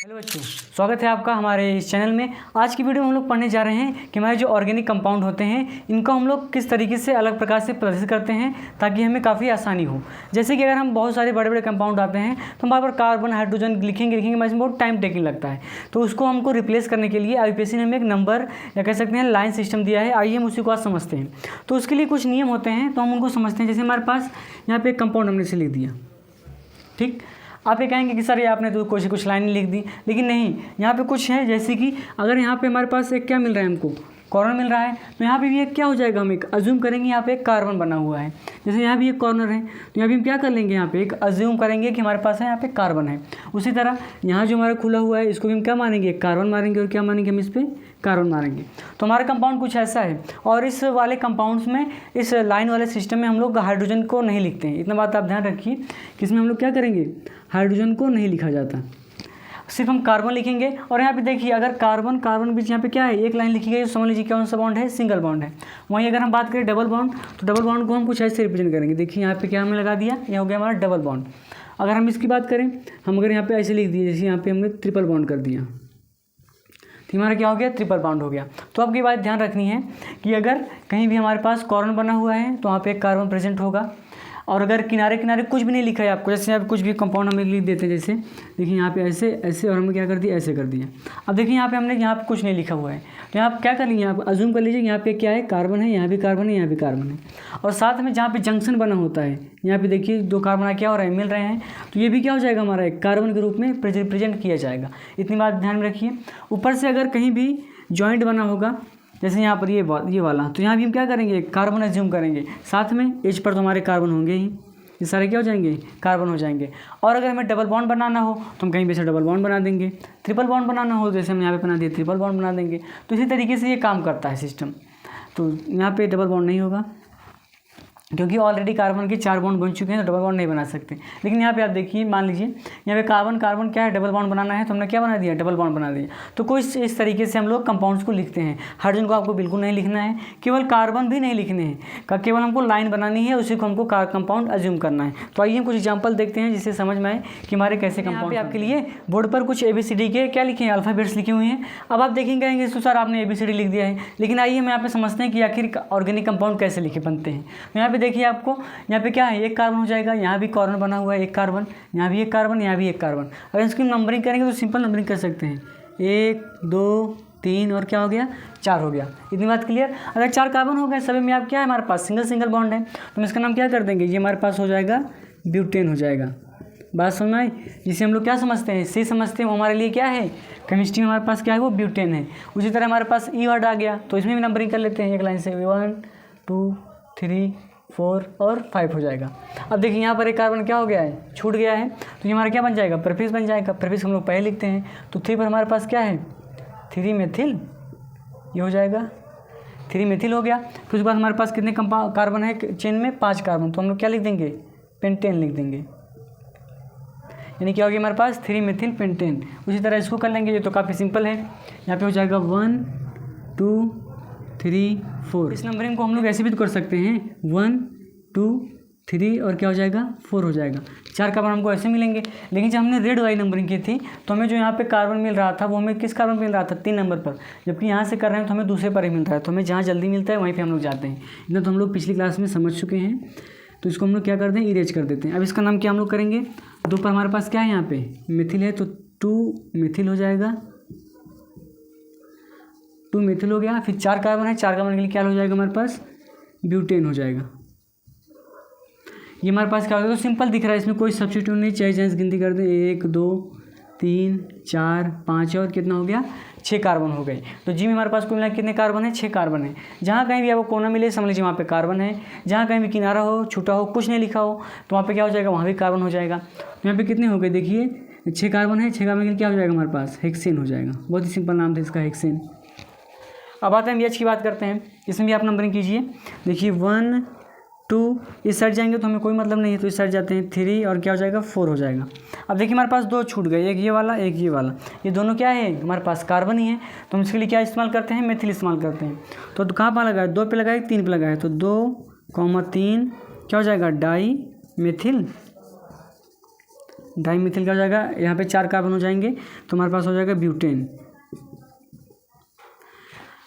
Hello बच्चों, स्वागत है आपका हमारे इस चैनल में। आज की वीडियो में हम लोग पढ़ने जा रहे हैं कि हमारे जो ऑर्गेनिक कंपाउंड होते हैं इनको हम लोग किस तरीके से अलग प्रकार से प्रदर्शित करते हैं ताकि हमें काफ़ी आसानी हो। जैसे कि अगर हम बहुत सारे बड़े बड़े कंपाउंड आते हैं तो हम बार बार कार्बन हाइड्रोजन लिखेंगे इसमें बहुत टाइम टेकिंग लगता है। तो उसको हमको रिप्लेस करने के लिए IUPAC ने हमें एक नंबर या कह सकते हैं लाइन सिस्टम दिया है। आइए हम उसी को आज समझते हैं। तो उसके लिए कुछ नियम होते हैं तो हम उनको समझते हैं। जैसे हमारे पास यहाँ पर एक कंपाउंड हमने से लिख दिया, ठीक। आप ये कहेंगे कि सर ये आपने तो कुछ लाइन लिख दी, लेकिन नहीं, यहाँ पे कुछ है। जैसे कि अगर यहाँ पे हमारे पास एक क्या मिल रहा है, हमको कॉर्नर मिल रहा है, तो यहाँ पे भी एक क्या हो जाएगा, हम एक अज्यूम करेंगे यहाँ पे एक कार्बन बना हुआ है। जैसे यहाँ भी एक कॉर्नर है तो यहाँ भी हम क्या कर लेंगे, यहाँ पे एक अज्यूम करेंगे कि हमारे पास है यहाँ पे कार्बन है। उसी तरह यहाँ जो हमारा खुला हुआ है इसको भी हम क्या मानेंगे, कार्बन मानेंगे। और क्या मानेंगे, हम इस पर कार्बन मारेंगे। तो हमारा कंपाउंड कुछ ऐसा है। और इस वाले कंपाउंड्स में, इस लाइन वाले सिस्टम में हम लोग हाइड्रोजन को नहीं लिखते हैं। इतना बात आप ध्यान रखिए कि इसमें हम लोग क्या करेंगे, हाइड्रोजन को नहीं लिखा जाता, सिर्फ हम कार्बन लिखेंगे। और यहाँ पे देखिए, अगर कार्बन कार्बन बीच यहाँ पे क्या है, एक लाइन लिखी गई, समझ लीजिए कौन सा बॉन्ड है, सिंगल बॉन्ड है। वहीं अगर हम बात करें डबल बॉन्ड, तो डबल बॉन्ड को हम कुछ ऐसे रिप्रेजेंट करेंगे। देखिए यहाँ पे क्या हमने लगा दिया, ये हो गया हमारा डबल बॉन्ड। अगर हम इसकी बात करें, हम अगर यहाँ पे ऐसे लिख दिए, जैसे यहाँ पे हमने ट्रिपल बॉन्ड कर दिया, तो हमारा क्या हो गया, ट्रिपल बॉन्ड हो गया। तो आपकी बात ध्यान रखनी है कि अगर कहीं भी हमारे पास कॉर्नर बना हुआ है तो वहाँ पे एक कार्बन प्रेजेंट होगा। और अगर किनारे किनारे कुछ भी नहीं लिखा है आपको, जैसे यहाँ पे कुछ भी कंपाउंड हमें लिख देते हैं, जैसे देखिए यहाँ पे ऐसे ऐसे, और हमने क्या कर दिया, ऐसे कर दिया। अब देखिए यहाँ पे हमने यहाँ पे कुछ नहीं लिखा हुआ है, तो यहाँ पे क्या कर लीजिए, यहाँ पे अज्यूम कर लीजिए यहाँ पे क्या है, कार्बन है, यहाँ भी कार्बन है, यहाँ भी कार्बन है। और साथ में जहाँ पे जंक्शन बना होता है, यहाँ पे देखिए दो कार्बन क्या हो रहा है, मिल रहे हैं, तो ये भी क्या हो जाएगा, हमारा एक कार्बन के रूप में रिप्रेजेंट किया जाएगा। इतनी बात ध्यान में रखिए। ऊपर से अगर कहीं भी जॉइंट बना होगा, जैसे यहाँ पर ये वाला, तो यहाँ भी हम क्या करेंगे, कार्बन अज्यूम करेंगे। साथ में एज पर तो हमारे कार्बन होंगे ही, ये सारे क्या हो जाएंगे, कार्बन हो जाएंगे। और अगर हमें डबल बॉन्ड बनाना हो तो हम कहीं पे से डबल बॉन्ड बना देंगे। ट्रिपल बॉन्ड बनाना हो, जैसे हम यहाँ पे बना दिए, ट्रिपल बॉन्ड बना देंगे। तो इसी तरीके से ये काम करता है सिस्टम। तो यहाँ पे डबल बॉन्ड नहीं होगा क्योंकि ऑलरेडी कार्बन के 4 बॉन्ड बन चुके हैं, तो डबल बॉन्ड नहीं बना सकते। लेकिन यहाँ पे आप देखिए, मान लीजिए यहाँ पे कार्बन कार्बन क्या है, डबल बॉन्ड बनाना है, तो हमने क्या बना दिया, डबल बॉन्ड बना दिया। तो कोई इस तरीके से हम लोग कंपाउंड्स को लिखते हैं। हाइड्रोजन को आपको बिल्कुल नहीं लिखना है, केवल कार्बन भी नहीं लिखने हैं, केवल हमको लाइन बनानी है, उसी को हमको कंपाउंड अज्यूम करना है। तो आइए हम कुछ एग्जाम्पल देखते हैं जिससे समझ में आए कि हमारे कैसे कंपाउंड। आपके लिए बोर्ड पर कुछ ABCD के क्या लिखे हैं, अल्फ़ाबेट्स लिखे हुए हैं। अब आप देखेंगे तो सर आपने ABCD लिख दिया है, लेकिन आइए हम यहाँ पे समझते हैं कि आखिर ऑर्गेनिक कंपाउंड कैसे लिखे बनते हैं। तो यहाँ पे देखिए, आपको यहाँ पे क्या है, एक कार्बन हो जाएगा, यहाँ भी कॉर्नर बना हुआ है, एक कार्बन, यहाँ भी एक कार्बन, यहाँ भी एक कार्बन। अगर इसकी नंबरिंग करेंगे तो सिंपल नंबरिंग कर सकते हैं, 1 2 3 और क्या हो गया, 4 हो गया। इतनी बात क्लियर। अगर 4 कार्बन हो गए, सभी में आप क्या है, हमारे पास सिंगल बॉन्ड है, तो हम इसका नाम क्या कर देंगे, ये हमारे पास हो जाएगा ब्यूटेन हो जाएगा। बात समझ में आई। जिसे हम लोग क्या समझते हैं, C समझते हैं, वो हमारे लिए क्या है, केमिस्ट्री में हमारे पास क्या है, वो ब्यूटेन है। उसी तरह हमारे पास E वर्ड आ गया, तो इसमें भी नंबरिंग कर लेते हैं एक लाइन से, 1 2 3 4 और 5 हो जाएगा। अब देखिए यहाँ पर एक कार्बन क्या हो गया है, छूट गया है, तो ये हमारा क्या बन जाएगा, प्रीफिक्स बन जाएगा। प्रीफिक्स हम लोग पहले लिखते हैं, तो 3 पर हमारे पास क्या है, 3 मेथिल, ये हो जाएगा 3 मेथिल हो गया। फिर उसके बाद हमारे पास कितने कार्बन है चेन में, 5 कार्बन, तो हम लोग क्या लिख देंगे, पेंटेन लिख देंगे। यानी क्या हो गया हमारे पास, 3 मेथिल पेंटेन। उसी तरह इसको कर लेंगे, ये तो काफ़ी सिंपल है। यहाँ पे हो जाएगा 1 2 3 4। इस नंबरिंग को हम लोग ऐसे भी तो कर सकते हैं, 1 2 3 और क्या हो जाएगा, 4 हो जाएगा। 4 कार्बन हमको ऐसे मिलेंगे। लेकिन जब हमने रेड वाली नंबरिंग की थी तो हमें जो यहाँ पे कार्बन मिल रहा था वो हमें किस कार्बन मिल रहा था, 3 नंबर पर, जबकि यहाँ से कर रहे हैं तो हमें दूसरे पर ही मिल रहा है। तो हमें जहाँ जल्दी मिलता है वहीं पर हम लोग जाते हैं। इतना तो हम लोग पिछली क्लास में समझ चुके हैं। तो इसको हम लोग क्या करते हैं, इरेज कर देते हैं। अब इसका नाम क्या हम लोग करेंगे, 2 पर हमारे पास क्या है, यहाँ पे मिथिल है, तो 2 मिथिल हो जाएगा, 2 मिथिल हो गया। फिर 4 कार्बन है, 4 कार्बन के लिए क्या हो जाएगा हमारे पास, ब्यूटेन हो जाएगा। ये हमारे पास क्या हो जाएगा, तो सिंपल दिख रहा है, इसमें कोई सब्स्टिट्यूट नहीं, चाहे जैसे गिनती कर दें, 1 2 3 4 5 और कितना हो गया, 6 कार्बन हो गए। तो जी में हमारे पास कुल मिला कितने कार्बन है, 6 कार्बन है। जहाँ कहीं भी आपको कोना मिले समझ लीजिए वहाँ पे कार्बन है। जहाँ कहीं भी किनारा हो, छूटा हो, कुछ नहीं लिखा हो, तो वहाँ पे क्या हो जाएगा, वहाँ भी कार्बन हो जाएगा। तो यहाँ पे कितने हो गए, देखिए 6 कार्बन है, 6 कार्बन के लिए क्या हो जाएगा हमारे पास, हेक्सेन हो जाएगा। बहुत ही सिंपल नाम था इसका, हेक्सेन। अब आते हैं BH की बात करते हैं। इसमें भी आप नंबरिंग कीजिए। देखिए 1 2 इस साइड जाएंगे तो हमें कोई मतलब नहीं है, तो इस साइड जाते हैं 3 और क्या हो जाएगा, 4 हो जाएगा। अब देखिए हमारे पास 2 छूट गए, एक ये वाला, एक ये वाला। ये दोनों क्या है, हमारे पास कार्बन ही है, तो हम इसके लिए क्या इस्तेमाल करते हैं, मेथिल इस्तेमाल करते हैं। तो कहाँ पर लगाए, 2 पे लगाए, 3 पे लगाए, तो 2, 3 क्या हो जाएगा, डाई मेथिल डाईमिथिल क्या हो जाएगा, यहाँ पे 4 कार्बन हो जाएंगे तो हमारे पास हो जाएगा ब्यूटेन।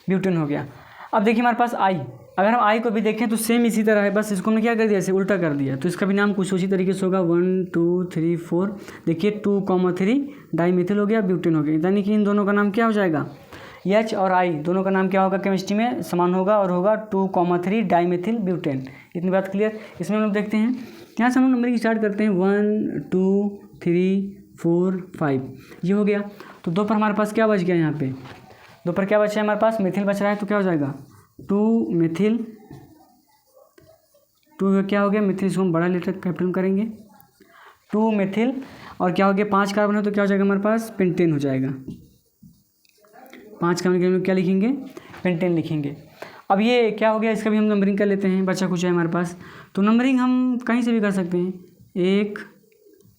ब्यूटेन हो गया। अब देखिए हमारे पास आई, अगर हम आई को भी देखें तो सेम इसी तरह है, बस इसको हमने क्या कर दिया, ऐसे उल्टा कर दिया, तो इसका भी नाम कुछ उसी तरीके से होगा। 1 2 3 4 देखिए 2,3 डाईमिथिल हो गया, ब्यूटेन हो गया। यानी कि इन दोनों का नाम क्या हो जाएगा, एच और आई दोनों का नाम क्या होगा, केमिस्ट्री में समान होगा और होगा 2,3 डाईमिथिल ब्यूटेन। इतनी बात क्लियर। इसमें हम लोग देखते हैं, यहाँ से हम लोग नंबरिंग स्टार्ट करते हैं 1 2 3 4 5 ये हो गया। तो 2 पर हमारे पास क्या बच गया, यहाँ पे 2 पर क्या बचा है हमारे पास, मिथिल बच रहा है, तो क्या हो जाएगा 2 मिथिल। 2 क्या हो गया मिथिल, इसको हम बड़ा लेटर कैपिटल करेंगे 2 मिथिल। और क्या हो गया 5 कार्बन है तो क्या हो जाएगा हमारे पास, पेंटेन हो जाएगा। 5 कार्बन के लिए क्या लिखेंगे, पेंटेन लिखेंगे। अब ये क्या हो गया, इसका भी हम नंबरिंग कर लेते हैं, बचा कुछ है हमारे पास। तो नंबरिंग हम कहीं से भी कर सकते हैं, 1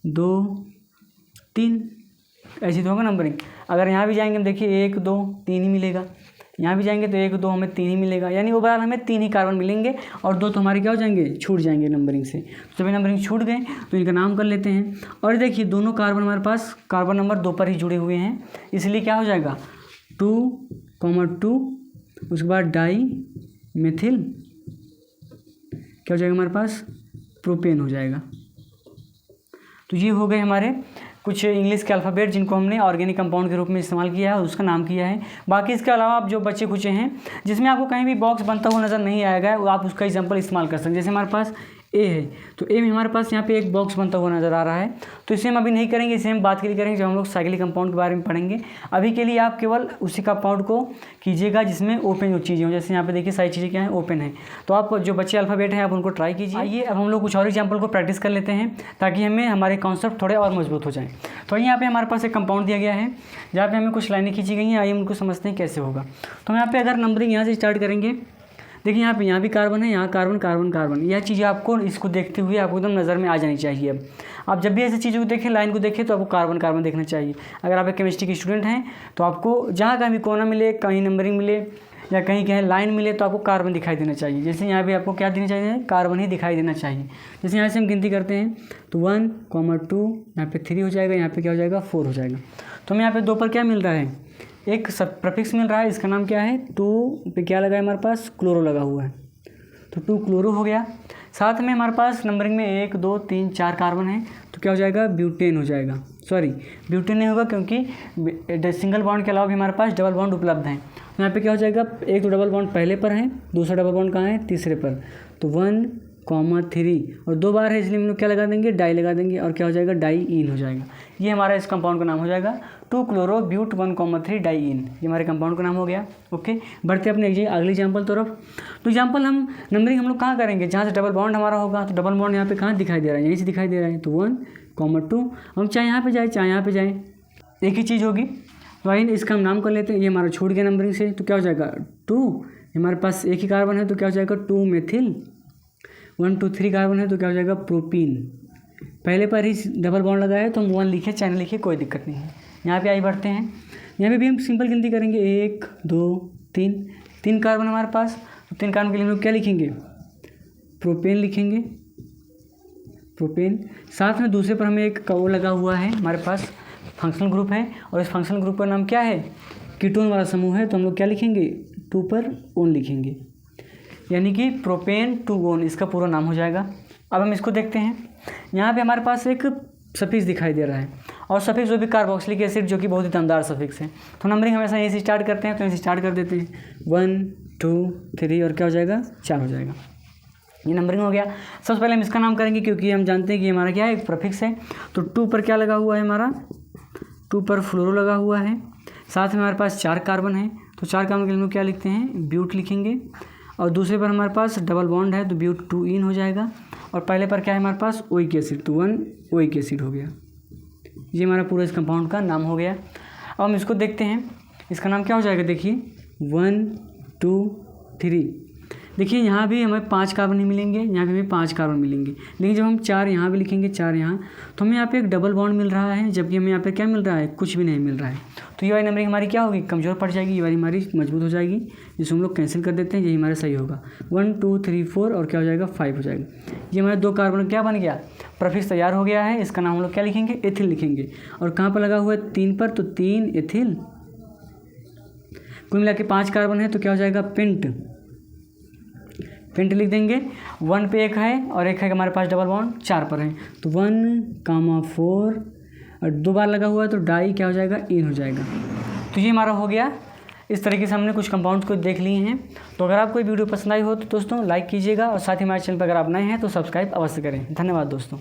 2 3 ऐसी तो होगा नंबरिंग। अगर यहाँ भी जाएंगे हम देखिए 1 2 3 ही मिलेगा, यहाँ भी जाएंगे तो 1 2 हमें 3 ही मिलेगा, यानी ओवरऑल हमें 3 ही कार्बन मिलेंगे और 2 तो हमारे क्या हो जाएंगे, छूट जाएंगे नंबरिंग से। तो जब नंबरिंग छूट गए तो इनका नाम कर लेते हैं। और देखिए दोनों कार्बन हमारे पास कार्बन नंबर 2 पर ही जुड़े हुए हैं, इसलिए क्या हो जाएगा 2,2 उसके बाद डाई मिथिल क्या हो जाएगा हमारे पास, प्रोपेन हो जाएगा। तो ये हो गए हमारे कुछ इंग्लिश के अल्फ़ाबेट जिनको हमने ऑर्गेनिक कंपाउंड के रूप में इस्तेमाल किया है और उसका नाम किया है। बाकी इसके अलावा आप जो बचे कुछ हैं जिसमें आपको कहीं भी बॉक्स बनता हुआ नज़र नहीं आएगा, वो आप उसका एग्जांपल इस्तेमाल कर सकते हैं। जैसे हमारे पास ए है तो ए में हमारे पास यहाँ पे एक बॉक्स बनता हुआ नज़र आ रहा है, तो इसे हम अभी नहीं करेंगे, इसे हम बात के लिए करेंगे जब हम लोग साइक्लिक कंपाउंड के बारे में पढ़ेंगे। अभी के लिए आप केवल उसी कंपाउंड को कीजिएगा जिसमें ओपन जो चीज़ें हों, जैसे यहाँ पे देखिए सारी चीज़ें क्या हैं, ओपन है। तो आप जो बच्चे अल्फ़ाबेट हैं आप उनको ट्राई कीजिए। आइए अब हम लोग कुछ और एग्जाम्पल को प्रैक्टिस कर लेते हैं ताकि हमें हमारे कॉन्सेप्ट थोड़े और मजबूत हो जाएँ। तो यहाँ पे हमारे पास एक कंपाउंड दिया गया है जहाँ पे हमें कुछ लाइनें खींची गई हैं, आइए उनको समझते हैं कैसे होगा। तो यहाँ पे अगर नंबरिंग यहाँ से स्टार्ट करेंगे, देखिए यहाँ भी कार्बन है, यहाँ कार्बन कार्बन कार्बन, यह चीज़ें आपको इसको देखते हुए आपको एकदम नज़र में आ जानी चाहिए। अब आप जब भी ऐसी चीज़ों को देखें, लाइन को देखें, तो आपको कार्बन कार्बन देखना चाहिए। अगर आप एक केमिस्ट्री के स्टूडेंट हैं तो आपको जहाँ कहीं भी कोना मिले, कहीं नंबरिंग मिले या कहीं कहीं लाइन मिले तो आपको कार्बन दिखाई देना चाहिए। जैसे यहाँ पे आपको क्या देना चाहिए, कार्बन ही दिखाई देना चाहिए। जैसे यहाँ से हम गिनती करते हैं तो 1, 2 यहाँ पे 3 हो जाएगा, यहाँ पे क्या हो जाएगा 4 हो जाएगा। तो हमें यहाँ पे 2 पर क्या मिल रहा है, एक सब प्रफिक्स मिल रहा है, इसका नाम क्या है 2 पे क्या लगा है हमारे पास, क्लोरो लगा हुआ है, तो 2 क्लोरो हो गया। साथ में हमारे पास नंबरिंग में 1 2 3 4 कार्बन है, तो क्या हो जाएगा ब्यूटेन हो जाएगा। सॉरी ब्यूटेन नहीं होगा क्योंकि सिंगल बॉन्ड के अलावा भी हमारे पास डबल बॉन्ड उपलब्ध हैं। तो यहाँ पे क्या हो जाएगा, एक तो डबल बॉन्ड पहले पर है, दूसरा डबल बॉन्ड कहाँ है, तीसरे पर। तो 1,3 और 2 बार है इसलिए हम लोग क्या लगा देंगे, डाई लगा देंगे और क्या हो जाएगा डाई इन हो जाएगा। ये हमारा इस कंपाउंड का नाम हो जाएगा 2 क्लोरो ब्यूट 1,3 डाई इन, ये हमारे कंपाउंड का नाम हो गया। ओके, बढ़ते अपने अगले एग्जाम्पल तरफ। तो एग्जाम्पल हम नंबरिंग हम लोग कहाँ करेंगे, जहाँ से डबल बॉन्ड हमारा होगा, तो डबल बॉन्ड यहाँ पे कहाँ दिखाई दे रहा है, यहीं से दिखाई दे रहा है। तो 1,2 हम चाहे यहाँ पे जाए चाहे यहाँ पे जाए एक ही चीज़ होगी। तो आइए इसका हम नाम कर लेते हैं, ये हमारा छूट गया नंबरिंग से, तो क्या हो जाएगा 2, हमारे पास एक ही कार्बन है तो क्या हो जाएगा 2 मिथिल। 1 2 3 कार्बन है तो क्या हो जाएगा प्रोपीन। पहले पर ही डबल बॉन्ड लगा है तो हम 1 लिखे चाहे लिखे कोई दिक्कत नहीं है। यहाँ पे आइए बढ़ते हैं, यहाँ पे भी हम सिंपल गिनती करेंगे 1 2 3 कार्बन हमारे पास, तो 3 कार्बन के लिए हम लोग क्या लिखेंगे, प्रोपेन लिखेंगे, प्रोपेन। साथ में दूसरे पर हमें एक वो लगा हुआ है हमारे पास फंक्शनल ग्रुप है, और इस फंक्शनल ग्रुप का नाम क्या है, कीटोन वाला समूह है, तो हम लोग क्या लिखेंगे 2 पर ओन लिखेंगे, यानी कि प्रोपेन 2 ओन इसका पूरा नाम हो जाएगा। अब हम इसको देखते हैं, यहाँ पे हमारे पास एक सफिक्स दिखाई दे रहा है, और सफिक्स वो भी कार्बोक्सिलिक एसिड जो कि बहुत ही दमदार सफिक्स है। तो नंबरिंग हमेशा यहीं से स्टार्ट करते हैं, तो यहीं से स्टार्ट कर देते हैं 1 2 3 और क्या हो जाएगा 4 हो जाएगा। ये नंबरिंग हो गया। सबसे पहले हम इसका नाम करेंगे क्योंकि हम जानते हैं कि हमारा क्या है एक प्रीफिक्स है। तो 2 पर क्या लगा हुआ है हमारा, 2 पर फ्लोरो लगा हुआ है, साथ में हमारे पास 4 कार्बन है, तो 4 कार्बन के लिए हम लोग क्या लिखते हैं ब्यूट लिखेंगे, और दूसरे पर हमारे पास डबल बॉन्ड है तो ब्यूट 2 इन हो जाएगा, और पहले पर क्या है हमारे पास ओइक एसिड, तो 1 ओइक एसिड हो गया। ये हमारा पूरा इस कंपाउंड का नाम हो गया। अब हम इसको देखते हैं, इसका नाम क्या हो जाएगा, देखिए 1 2 3 देखिए यहाँ भी हमें 5 कार्बन ही मिलेंगे, यहाँ भी हमें 5 कार्बन मिलेंगे, लेकिन जब हम 4 यहाँ भी लिखेंगे, 4 यहाँ, तो हमें यहाँ पे एक डबल बॉन्ड मिल रहा है, जबकि हमें यहाँ पे क्या मिल रहा है, कुछ भी नहीं मिल रहा है। तो ये वाली नंबरिंग हमारी क्या होगी, कमज़ोर पड़ जाएगी, ये वाली हमारी मजबूत हो जाएगी, जिसको हम लोग कैंसिल कर देते हैं, यही हमारा सही होगा। 1 2 3 4 और क्या हो जाएगा, 5 हो जाएगा। ये हमारे 2 कार्बन क्या बन गया, प्रफिक्स तैयार हो गया है। इसका नाम हम लोग क्या लिखेंगे, एथिल लिखेंगे। और कहाँ पर लगा हुआ है, 3 पर, तो 3 एथिल। कुल मिला के 5 कार्बन है, तो क्या हो जाएगा, पेंट। पेंट लिख देंगे। 1 पे एक है और एक है हमारे पास डबल बॉन्ड 4 पर है, तो 1,4 और 2 बार लगा हुआ है, तो डाई क्या हो जाएगा, इन हो जाएगा। तो ये हमारा हो गया। इस तरीके से हमने कुछ कंपाउंड्स को देख लिए हैं। तो अगर आपको वीडियो पसंद आई हो तो दोस्तों लाइक कीजिएगा, और साथ ही हमारे चैनल पर अगर आप नए हैं तो सब्सक्राइब अवश्य करें। धन्यवाद दोस्तों।